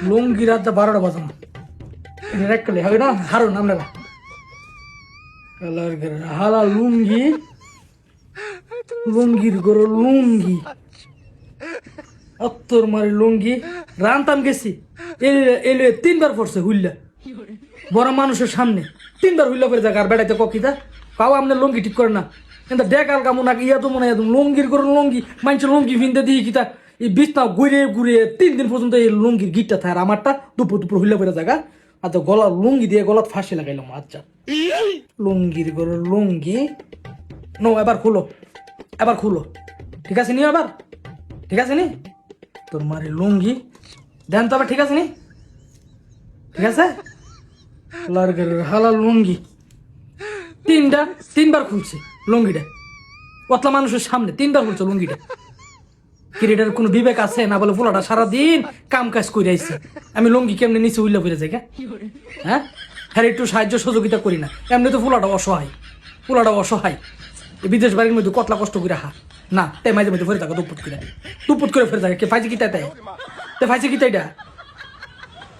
লুঙ্গি রাত 12টা বাজাম রেকলে হবে না হারুন আপনারা হালা লুঙ্গি লুঙ্গির গরো লুঙ্গি অত্তর মারি লুঙ্গি রানতাম গেছি এলে 3বার পড়ছে হুইল্লা বড় মানুষের সামনে 3বার হুইল্লা করে যাক আর বেড়াইতে ককিতা পাও আপনার লুঙ্গি ঠিক করে না কিন্তু ডেকাল কামু নাকি ইয়া তো মনে হয় লুঙ্গির গরো লুঙ্গি মানুষের লুঙ্গি ভিনতে দিই কিতা এই বিছনা ঘুরে ঘুরে 3 দিন পর্যন্ত এই লুঙ্গির গিটটা থাকে আর আমারটা দুপুর দুপুর হুইল্লা করে জায়গা আচ্ছা গলা লুঙ্গি দিয়ে গলাত ফাঁসি লাগাইলাম আচ্ছা লুঙ্গির গরো লুঙ্গি নো এবার খুলো ঠিক আছে নি আবার ঠিক আছে নি তোর মারি লুঙ্গি দেন তো আবার ঠিক আছে নি ঠিক আছে হালা লুঙ্গি 3বার খুলছে লুঙ্গিটা পতলা মানুষের সামনে 3বার খুলছে লুঙ্গিটা কিরিটার কোনো বিবেক আছে না বলে ফুলাটা সারাদিন কাম কাজ করে আইছে আমি লুঙ্গি কেমনি নিচে উইল্লা ফিরে যাই হ্যাঁ হ্যাঁ একটু সাহায্য সহযোগিতা করি না এমনি তো ফুলাটা অসহায় এই বিদেশ বাড়ির মধ্যে কতলা কষ্ট করে না তাই মাঝে মাঝে ফেরে থাকো দুপুত করে ফেরে থাকে কে ফাইছে কিতা তে ফাইছে কিতা এটা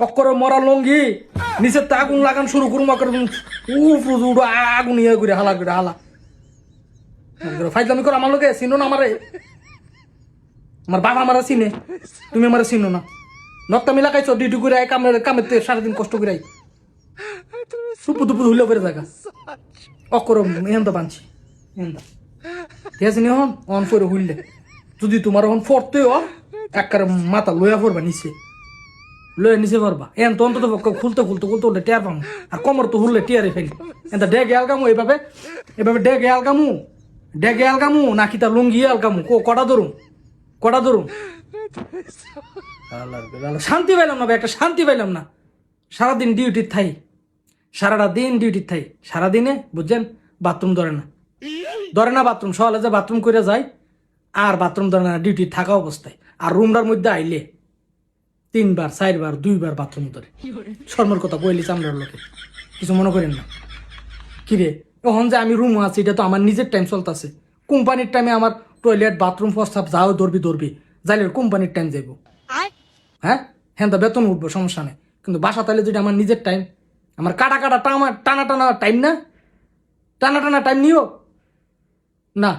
অক্কর মরা লঙ্গি নিচের তে আগুন লাগান শুরু করুম উড়ো আগুন ইয়ে করে হালা ফাইজলামি করো আমার লোকে চিনো না আমারে আমার বাবা আমারা চিনে তুমি আমার চিনো না নকটা মিলা খাইছো ডিউটি করে কামের সারাদিন কষ্ট করে দুপুর হইলেও পেরে থাকা অক্কর এহেন তো বানছি ঠিক আছে নি হন অন করে হইলে যদি তোমার এখন ফরতেও একবার মাথা লইয়া পড়বা নিচে পারবা এন তো অন্তত খুলতে উঠলে টেয়ার পাবো আর কমর তো হুললে টিয়ারে ফেলি এনটা ডেগে আলগামু এভাবে ডেগে আলগামু নাকি তার লুঙ্গি আলগামু কটা ধরুম শান্তি পাইলাম না একটা শান্তি পাইলাম না সারাদিন ডিউটির থাই সারাটা দিন ডিউটির থাই সারাদিনে বুঝছেন বাথরুম ধরে না বাথরুম সকালে যে বাথরুম করে যায় আর বাথরুম ধরে না ডিউটি থাকা অবস্থায় আর রুমটার মধ্যে আইলে 3বার 4বার 2বার বাথরুম ধরে শর্মার কথা বললি চামড়ার লোকে কিছু মনে করেন না কিরে এখন যে আমি রুম আছি এটা তো আমার নিজের টাইম চলতেছে কোম্পানির টাইমে আমার টয়লেট বাথরুম প্রস্তাব যাও ধরবি যাইলে কোম্পানির টাইম যাইব হ্যাঁ হ্যাঁ তা বেতন উঠবো সমস্যা নেই কিন্তু বাসা তাইলে যেটা আমার নিজের টাইম আমার কাটা টানা টাইম না টানা টাইম নিও না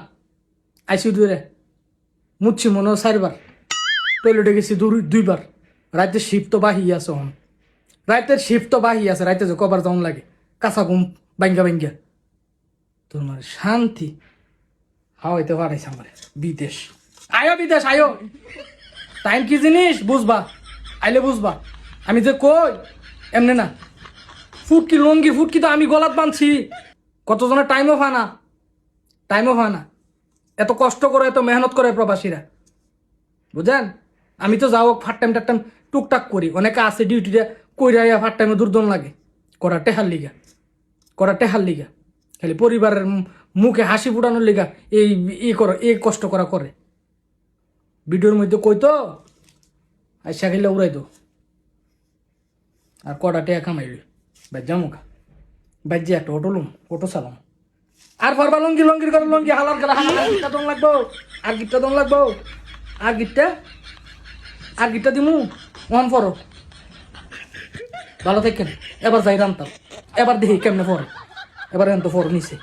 আইসি দূরে মুচ্ছি মনে হয় 4বার টয়লেটে গেছি 2বার রাতের শিফট তো বাহি আছে রাতে যে কবার যাওয়ান লাগে কাঁচা ঘুম বাঙ্গা তোমার শান্তি হাওয়াইতে পারাইছে আমার বিদেশ আয়ো টাইম কি জিনিস বুঝবা আইলে বুঝবা আমি যে কই এমনি না লুঙ্গি ফুটকি তো আমি গলাত বানছি কতজনের টাইমও হয় না এত কষ্ট করে এত মেহনত করে প্রবাসীরা বুঝেন আমি তো যাও ফার্ট টাইম টুকটাক করি অনেকে আছে ডিউটিটা কইরা ফার্ট টাইমে দুর্দন লাগে করা টেহার লিগা খালি পরিবারের মুখে হাসি ফুটানোর লিগা এই কষ্ট করে ভিডিওর মধ্যে কইতো আইসা খেলে উড়াই দো আর কটা টেয়া কামাইলি যামুখা যে একটা অটো চালাম আর পারবা লঙ্গির করে লঙ্গি হালার গেলা গিটটা দম লাগবো আর গিটটা দিমু ওয়ান ফরো ভালো থাকেন এবার যাই রান্তাম এবার দেখি কেমনে পরে এবার এন তো ফর নিছে